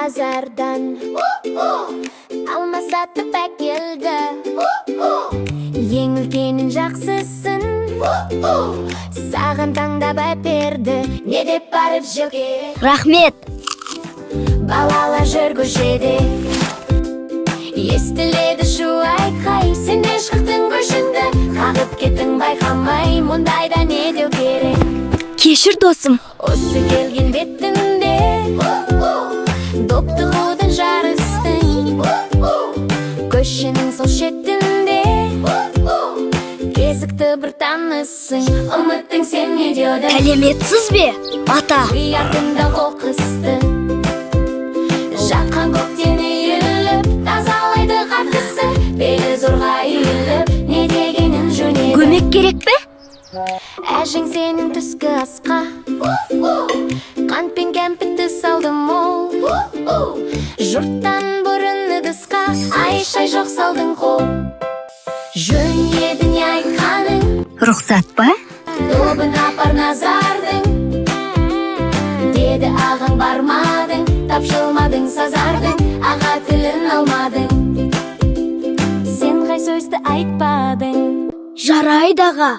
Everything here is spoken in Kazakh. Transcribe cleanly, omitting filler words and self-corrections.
базардан алма сатып әкелді. Ең үлкенін жақсысын саған таңдап әперді. Не деп барып жеу керек? Рахмет. Балалар жүр көшеде, естіледі шу айқай. Сен де шықтың көшіңді, қағып кеттің байқамай. Мұндайда не деу керек? Кешір досым. Осы келген бетінде допты қудың жарыстың, көшенің сол шетінде кезікті бір танысың. Ұмыттың сен не деуді? Әлеметсіз бе, ата? Артында қоқысты жаққан көктен үйіліп, тазалайды қартысы. Белі зорға үйіліп, не дегенін жөнеді. Көмек керек пе? Әжің сенің түскі асқа қант пен кәмпитті салды мол. Жұрттан бұрын ыдысқа ай-шай жоқ салдың қол. Жөн еді не айтқаның? Рұқсат па? Добын апар назардың, деді ағаң. Бармадың, тапшылмадың сазардың, аға тілін алмадың. Сен қай сөзді айтпадың? Жарайды аға.